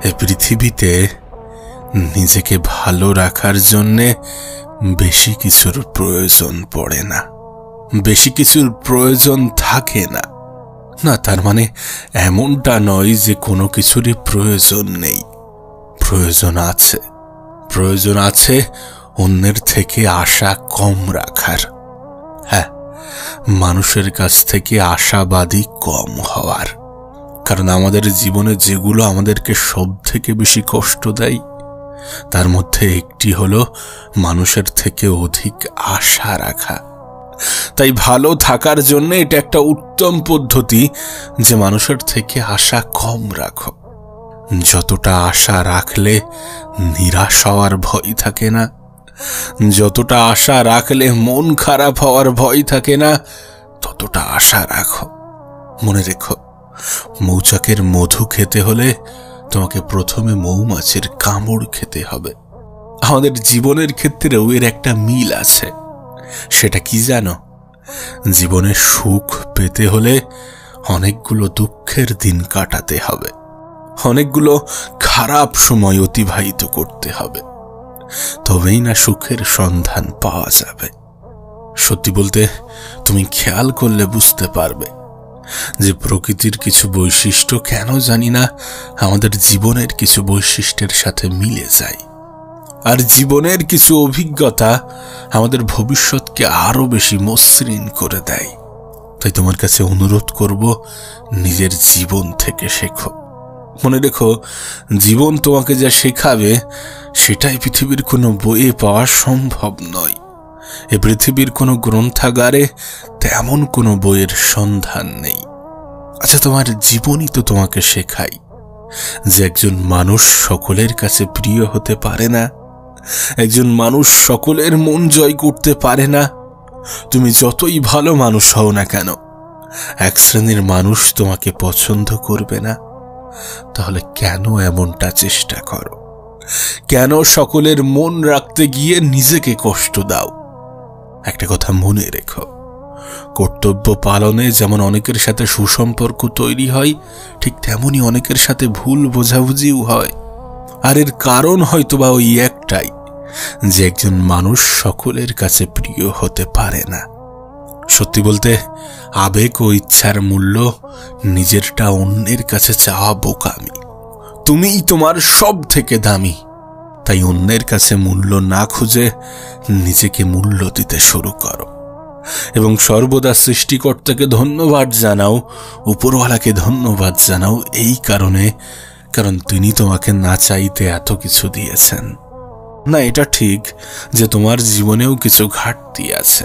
এই পৃথিবীতে নিজেকে ভালো রাখার জন্যে বেশি কিছুর প্রয়োজন পড়ে না, বেশি কিছুর প্রয়োজন থাকে না। না, তার মানে এমনটা নয় যে কোনো কিছুরই প্রয়োজন নেই। প্রয়োজন আছে, প্রয়োজন আছে অন্যের থেকে আশা কম রাখার। হ্যাঁ, মানুষের কাছ থেকে আশাবাদী কম হওয়ার। কারণ আমাদের জীবনে যেগুলো আমাদেরকে সব থেকে বেশি কষ্ট দেয় তার মধ্যে একটি হলো মানুষের থেকে অধিক আশা রাখা। তাই ভালো থাকার জন্য এটা একটা উত্তম পদ্ধতি যে মানুষের থেকে আশা কম রাখো। যতটা আশা রাখলে নিরাশ হওয়ার ভয় থাকে না, যতটা আশা রাখলে মন খারাপ হওয়ার ভয় থাকে না, ততটা আশা রাখো। মনে রেখো, মৌচাকের মধু খেতে হলে তোমাকে প্রথমে মৌমাছির কামড় খেতে হবে। আমাদের জীবনের ক্ষেত্রেও এর একটা মিল আছে। সেটা কি জানো? জীবনে সুখ পেতে হলে অনেকগুলো দুঃখের দিন কাটাতে হবে, অনেকগুলো খারাপ সময় অতিবাহিত করতে হবে, তবেই না সুখের সন্ধান পাওয়া যাবে। সত্যি বলতে, তুমি খেয়াল করলে বুঝতে পারবে যে প্রকৃতির কিছু বৈশিষ্ট্য কেন জানি না আমাদের জীবনের কিছু বৈশিষ্ট্যের সাথে মিলে যায়, আর জীবনের কিছু অভিজ্ঞতা আমাদের ভবিষ্যৎকে আরো বেশি মসৃণ করে দেয়। তাই তোমার কাছে অনুরোধ করব, নিজের জীবন থেকে শেখো। মনে রেখো, জীবন তোমাকে যা শেখাবে সেটাই পৃথিবীর কোনো বইয়ে পাওয়া সম্ভব নয়। এ পৃথিবীর কোনো গ্রন্থাগারে তেমন কোনো বইয়ের সন্ধান নেই। আচ্ছা, তোমার জীবনই তো তোমাকে শেখায় যে একজন মানুষ সকলের কাছে প্রিয় হতে পারে না, একজন মানুষ সকলের মন জয় করতে পারে না। তুমি যতই ভালো মানুষ হও না কেন, এক শ্রেণীর মানুষ তোমাকে পছন্দ করবে না। তাহলে কেন এমনটা চেষ্টা করো? কেন সকলের মন রাখতে গিয়ে নিজেকে কষ্ট দাও? একটা কথা মনে রেখো, কর্তব্য পালনে যেমন অনেকের সাথে সুসম্পর্ক তৈরি হয়, ঠিক তেমনি অনেকের সাথে ভুল বোঝাবুঝিও হয়। আর এর কারণ হয়তোবা ওই একটাই, যে একজন মানুষ সকলের কাছে প্রিয় হতে পারে না। সত্যি বলতে, আবেগ ও ইচ্ছার মূল্য নিজেরটা অন্যের কাছে চাওয়া বোকামি। তুমিই তোমার সব থেকে দামি, তাই অন্যের কাছে মূল্য না খুঁজে নিজেকে মূল্য দিতে শুরু করো এবং সর্বদা সৃষ্টিকর্তাকে ধন্যবাদ জানাও, উপরওয়ালাকে ধন্যবাদ জানাও এই কারণে, কারণ তিনি তোমাকে না চাইতে এত কিছু দিয়েছেন। না, এটা ঠিক যে তোমার জীবনেও কিছু ঘাটতি আছে,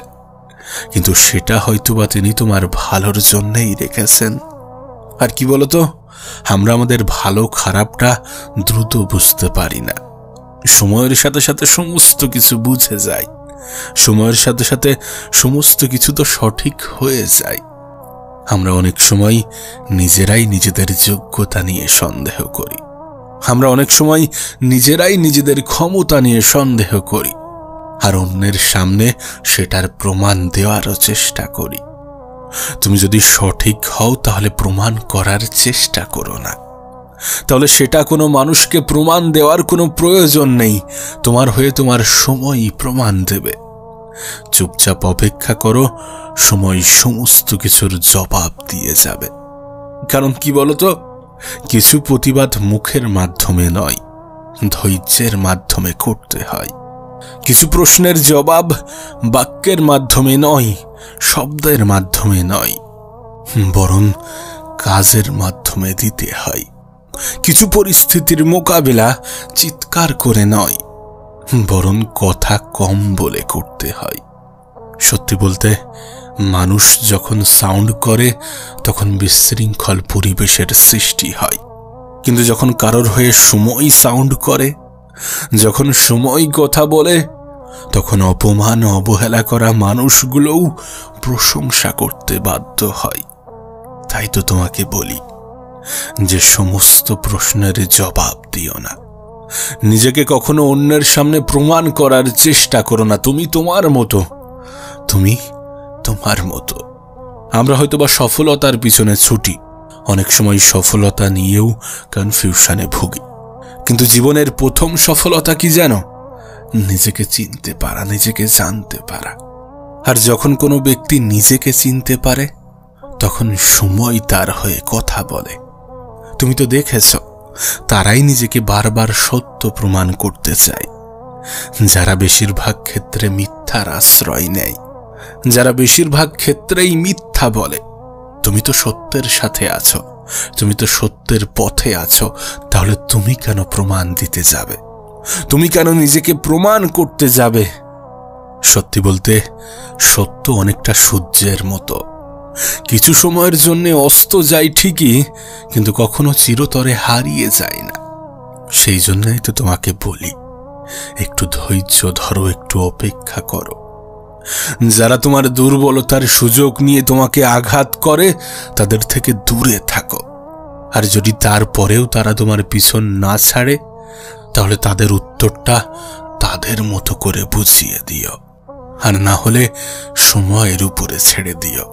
কিন্তু সেটা হয়তোবা তিনি তোমার ভালোর জন্যই রেখেছেন। আর কি বলতো, আমরা আমাদের ভালো খারাপটা দ্রুত বুঝতে পারি না। সময়ের সাথে সাথে সমস্ত কিছু বুঝে যায়, সময়ের সাথে সাথে সমস্ত কিছু তো সঠিক হয়ে যায়। আমরা অনেক সময় নিজেরাই নিজেদের যোগ্যতা নিয়ে সন্দেহ করি, আমরা অনেক সময় নিজেরাই নিজেদের ক্ষমতা নিয়ে সন্দেহ করি, আর অন্যের সামনে সেটার প্রমাণ দেওয়ারও চেষ্টা করি। তুমি যদি সঠিক হও তাহলে প্রমাণ করার চেষ্টা করো না, তাহলে সেটা কোনো মানুষকে প্রমাণ দেওয়ার কোনো প্রয়োজন নেই। তোমার হয়ে তোমার সময়ই প্রমাণ দেবে। চুপচাপ অপেক্ষা করো, সময় সমস্ত কিছুর জবাব দিয়ে যাবে। কারণ কি বলতো, কিছু প্রতিবাদ মুখের মাধ্যমে নয়, ধৈর্যের মাধ্যমে করতে হয়। কিছু প্রশ্নের জবাব বাক্যের মাধ্যমে নয়, শব্দের মাধ্যমে নয়, বরং কাজের মাধ্যমে দিতে হয়। কিছু পরিস্থিতির মোকাবিলা চিৎকার করে নয়, বরং কথা কম বলে করতে হয়। সত্যি বলতে, মানুষ যখন সাউন্ড করে তখন বিশৃঙ্খল পরিবেশের সৃষ্টি হয়, কিন্তু যখন কারোর হয়ে সময় সাউন্ড করে, যখন সময় কথা বলে, তখন অপমান অবহেলা করা মানুষগুলোও প্রশংসা করতে বাধ্য হয়। তাই তো তোমাকে বলি যে সমস্ত প্রশ্নের জবাব দিও না, নিজেকে কখনো অন্যের সামনে প্রমাণ করার চেষ্টা করো না। তুমি তোমার মতো, তুমি তোমার মতো। আমরা হয়তোবা সফলতার পিছনে ছুটি, অনেক সময় সফলতা নিয়েও কনফিউশনে ভুগি। কিন্তু জীবনের প্রথম সফলতা কি জানো? নিজেকে চিনতে পারা, নিজেকে জানতে পারা। আর যখন কোনো ব্যক্তি নিজেকে চিনতে পারে, তখন সময় তার হয়ে কথা বলে। তুমি তো দেখেছ, তারাই নিজেকে বারবার সত্য প্রমাণ করতে চায়, যারা বেশিরভাগ ক্ষেত্রে মিথ্যার আশ্রয় নেয়, যারা বেশিরভাগ ক্ষেত্রেই মিথ্যা বলে। তুমি তো সত্যের সাথে আছো, তুমি তো সত্যের পথে আছো, তাহলে তুমি কেন প্রমাণ দিতে যাবে? তুমি কেন নিজেকে প্রমাণ করতে যাবে? সত্যি বলতে, সত্য অনেকটা সূর্যের মতো, কিছু সময়ের জন্য অস্ত যায় ঠিকই, কিন্তু কখনো চিরতরে হারিয়ে যায় না। সেই জন্যই তো তোমাকে বলি, একটু ধৈর্য ধরো, একটু অপেক্ষা করো। যারা তোমার দুর্বলতার সুযোগ নিয়ে তোমাকে আঘাত করে, তাদের থেকে দূরে থাকো। আর যদি তারপরেও তারা তোমার পিছন না ছাড়ে, তাহলে তাদের উত্তরটা তাদের মতো করে বুঝিয়ে দিও, আর না হলে সময়ের উপরে ছেড়ে দিও।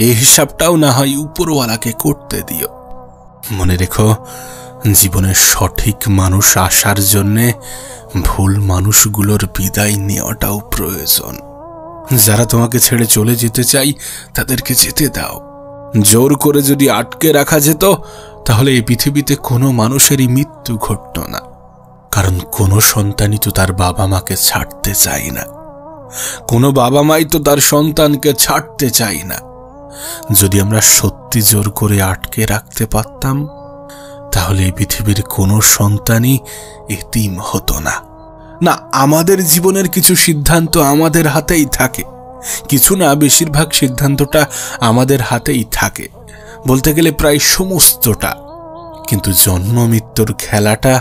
এই হিসাবটাও না হয় উপরওয়ালাকে করতে দিও। মনে রেখো, জীবনের সঠিক মানুষ আসার জন্যে ভুল মানুষগুলোর বিদায় নেওয়াটাও প্রয়োজন। যারা তোমাকে ছেড়ে চলে যেতে চাই, তাদেরকে যেতে দাও। জোর করে যদি আটকে রাখা যেত, তাহলে এই পৃথিবীতে কোনো মানুষেরই মৃত্যু ঘটত না। কারণ কোনো সন্তানই তো তার বাবা মাকে ছাড়তে চায় না, কোনো বাবা মাই তো তার সন্তানকে ছাড়তে চায় না। যদি আমরা সত্যি জোর করে আটকে রাখতে পারতাম, তাহলে এই পৃথিবীর কোনো সন্তানই এতিম হতো না। না, আমাদের জীবনের কিছু সিদ্ধান্ত আমাদের হাতেই থাকে, কিছু না, বেশিরভাগ সিদ্ধান্তটা আমাদের হাতেই থাকে, বলতে গেলে প্রায় সমস্তটা। কিন্তু জন্ম মৃত্যুর খেলাটা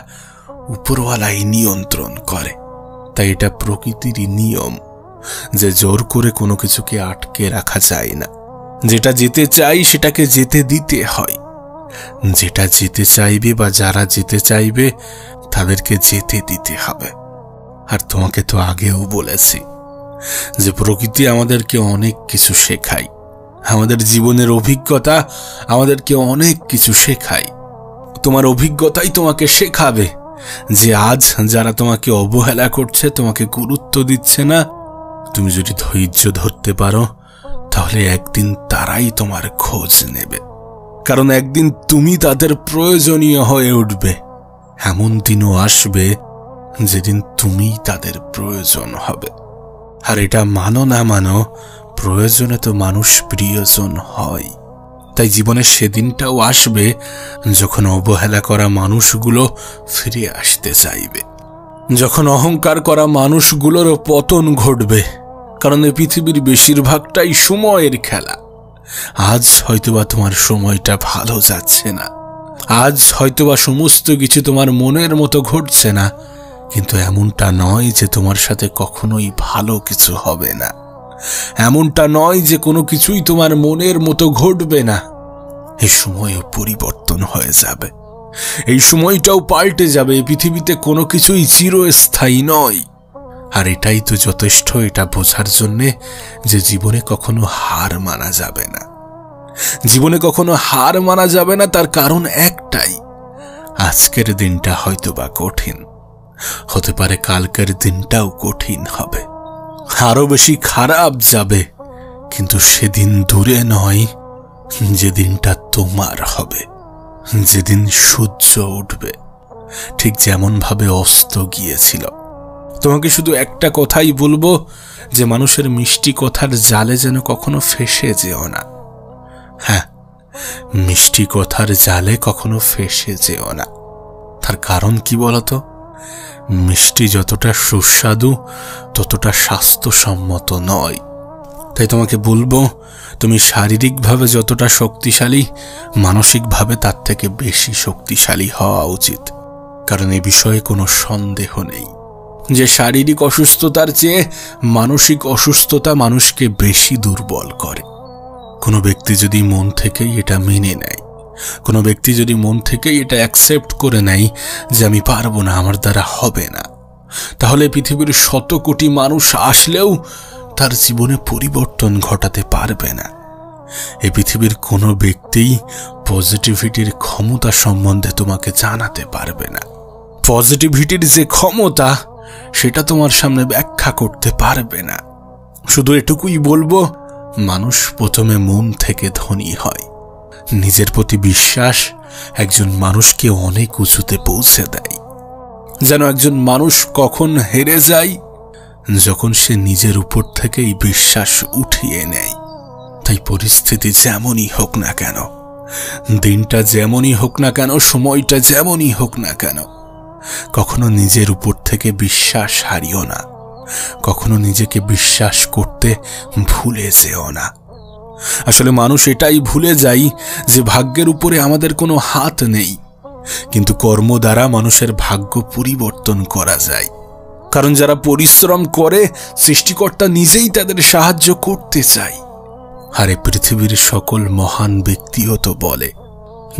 উপরওয়ালাই নিয়ন্ত্রণ করে। তাই এটা প্রকৃতিরই নিয়ম যে জোর করে কোনো কিছুকে আটকে রাখা যায় না। যেটা যেতে চাই সেটাকে যেতে দিতে হয়। যেটা যেতে চাইবে বা যারা যেতে চাইবে, তাদেরকে যেতে দিতে হবে। আর তোমাকে তো আগেও বলেছি যে প্রকৃতি আমাদেরকে অনেক কিছু শেখায়, আমাদের জীবনের অভিজ্ঞতা আমাদেরকে অনেক কিছু শেখায়। তোমার অভিজ্ঞতাই তোমাকে শেখাবে যে আজ যারা তোমাকে অবহেলা করছে, তোমাকে গুরুত্ব দিচ্ছে না, তুমি যদি ধৈর্য ধরতে পারো, তাহলে একদিন তারাই তোমার খোঁজ নেবে। কারণ একদিন তুমি তাদের প্রয়োজনীয় হয়ে উঠবে। এমন দিনও আসবে যেদিন তুমি তাদের প্রয়োজন হবে। আর এটা মানো না মানো, প্রয়োজনে তো মানুষ প্রিয়জন হয়। তাই জীবনে সেদিনটাও আসবে যখন অবহেলা করা মানুষগুলো ফিরে আসতে চাইবে, যখন অহংকার করা মানুষগুলোরও পতন ঘটবে। কারণ এই পৃথিবীর বেশিরভাগটাই সময়ের খেলা। আজ হয়তোবা তোমার সময়টা ভালো যাচ্ছে না, আজ হয়তোবা সমস্ত কিছু তোমার মনের মতো ঘটছে না, কিন্তু এমনটা নয় যে তোমার সাথে কখনোই ভালো কিছু হবে না। এমনটা নয় যে কোনো কিছুই তোমার মনের মতো ঘটবে না। এই সময়ও পরিবর্তন হয়ে যাবে, এই সময়টাও পাল্টে যাবে। পৃথিবীতে কোনো কিছুই চিরস্থায়ী নয়। আর এটাই তো যথেষ্ট এটা বোঝার জন্যে যে জীবনে কখনো হার মানা যাবে না। জীবনে কখনো হার মানা যাবে না, তার কারণ একটাই, আজকের দিনটা হয়তোবা কঠিন, হতে পারে কালকের দিনটাও কঠিন হবে, আরো বেশি খারাপ যাবে, কিন্তু সেদিন দূরে নয় যে দিনটা তোমার হবে, যেদিন সূর্য উঠবে, ঠিক যেমন ভাবে অস্ত গিয়েছিল। তোমাকে শুধু একটা কথাই বলবো যে মানুষের মিষ্টি কথার জালে যেন কখনো ফেঁসে যেও না। হ্যাঁ, মিষ্টি কথার জালে কখনো ফেঁসে যেও না। তার কারণ কি বলতো? মিষ্টি যতটা সুস্বাদু ততটা স্বাস্থ্যসম্মত নয়। তাই তোমাকে বলবো, তুমি শারীরিকভাবে যতটা শক্তিশালী, মানসিকভাবে তার থেকে বেশি শক্তিশালী হওয়া উচিত। কারণ এই বিষয়ে কোনো সন্দেহ নেই যে শারীরিক অসুস্থতার চেয়ে মানসিক অসুস্থতা মানুষকে বেশি দুর্বল করে। কোনো ব্যক্তি যদি মন থেকেই এটা মেনে নেয়, কোনো ব্যক্তি যদি মন থেকেই এটা অ্যাকসেপ্ট করে নেয় যে আমি পারবো না, আমার দ্বারা হবে না, তাহলে পৃথিবীর 100 কোটি মানুষ আসলেও তার জীবনে পরিবর্তন ঘটাতে পারবে না। এই পৃথিবীর কোনো ব্যক্তিই পজিটিভিটির ক্ষমতা সম্বন্ধে তোমাকে জানাতে পারবে না। পজিটিভিটির যে ক্ষমতা সেটা তোমার সামনে ব্যাখ্যা করতে পারবে না। শুধু এটুকুই বলবো, মানুষ প্রথমে মন থেকে ধনী হয়। নিজের প্রতি বিশ্বাস একজন মানুষকে অনেক উঁচুতে পৌঁছে দেয়। যেন একজন মানুষ কখন হেরে যায়, যখন সে নিজের উপর থেকেই বিশ্বাস উঠিয়ে নেয়। তাই পরিস্থিতি যেমনই হোক না কেন, দিনটা যেমনই হোক না কেন, সময়টা যেমনই হোক না কেন, কখনো নিজের উপর থেকে বিশ্বাস হারিও না। কখনো নিজেকে বিশ্বাস করতে ভুলে যেও না। আসলে মানুষ এটাই ভুলে যায় যে ভাগ্যের উপরে আমাদের কোনো হাত নেই, কিন্তু কর্ম দ্বারা মানুষের ভাগ্য পরিবর্তন করা যায়। কারণ যারা পরিশ্রম করে, সৃষ্টিকর্তা নিজেই তাদের সাহায্য করতে চায়। আর এই পৃথিবীর সকল মহান ব্যক্তিও তো বলে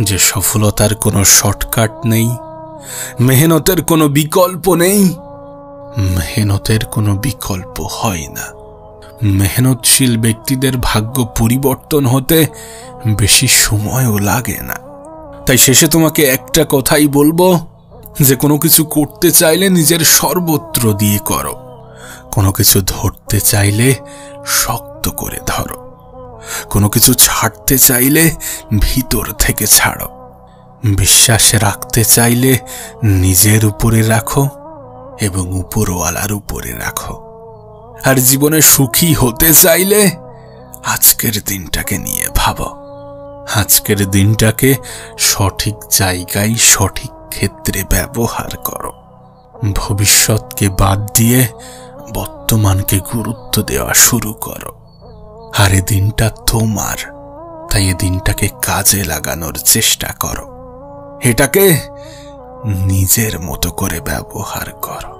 যে সফলতার কোনো শর্টকাট নেই, মেহনতের কোনো বিকল্প নেই। মেহনতের কোনো বিকল্প হয় না। মেহনতশীল ব্যক্তিদের ভাগ্য পরিবর্তন হতে বেশি সময়ও লাগে না। তাই শেষে তোমাকে একটা কথাই বলবো, যে কোনো কিছু করতে চাইলে নিজের সর্বত্র দিয়ে করো। কোনো কিছু ধরতে চাইলে শক্ত করে ধরো। কোনো কিছু ছাড়তে চাইলে ভিতর থেকে ছাড়ো। বিশ্বাস রাখতে চাইলে নিজের উপরে রাখো এবং উপরওয়ালার উপরে রাখো। আর জীবনে সুখী হতে চাইলে আজকের দিনটাকে নিয়ে ভাবো। আজকের দিনটাকে সঠিক জায়গায় সঠিক ক্ষেত্রে ব্যবহার করো। ভবিষ্যৎকে বাদ দিয়ে বর্তমানকে গুরুত্ব দেওয়া শুরু করো। আর এই দিনটা তোমার, তাই এই দিনটাকে কাজে লাগানোর চেষ্টা করো। এটাকে নিজের মতো করে ব্যবহার করো।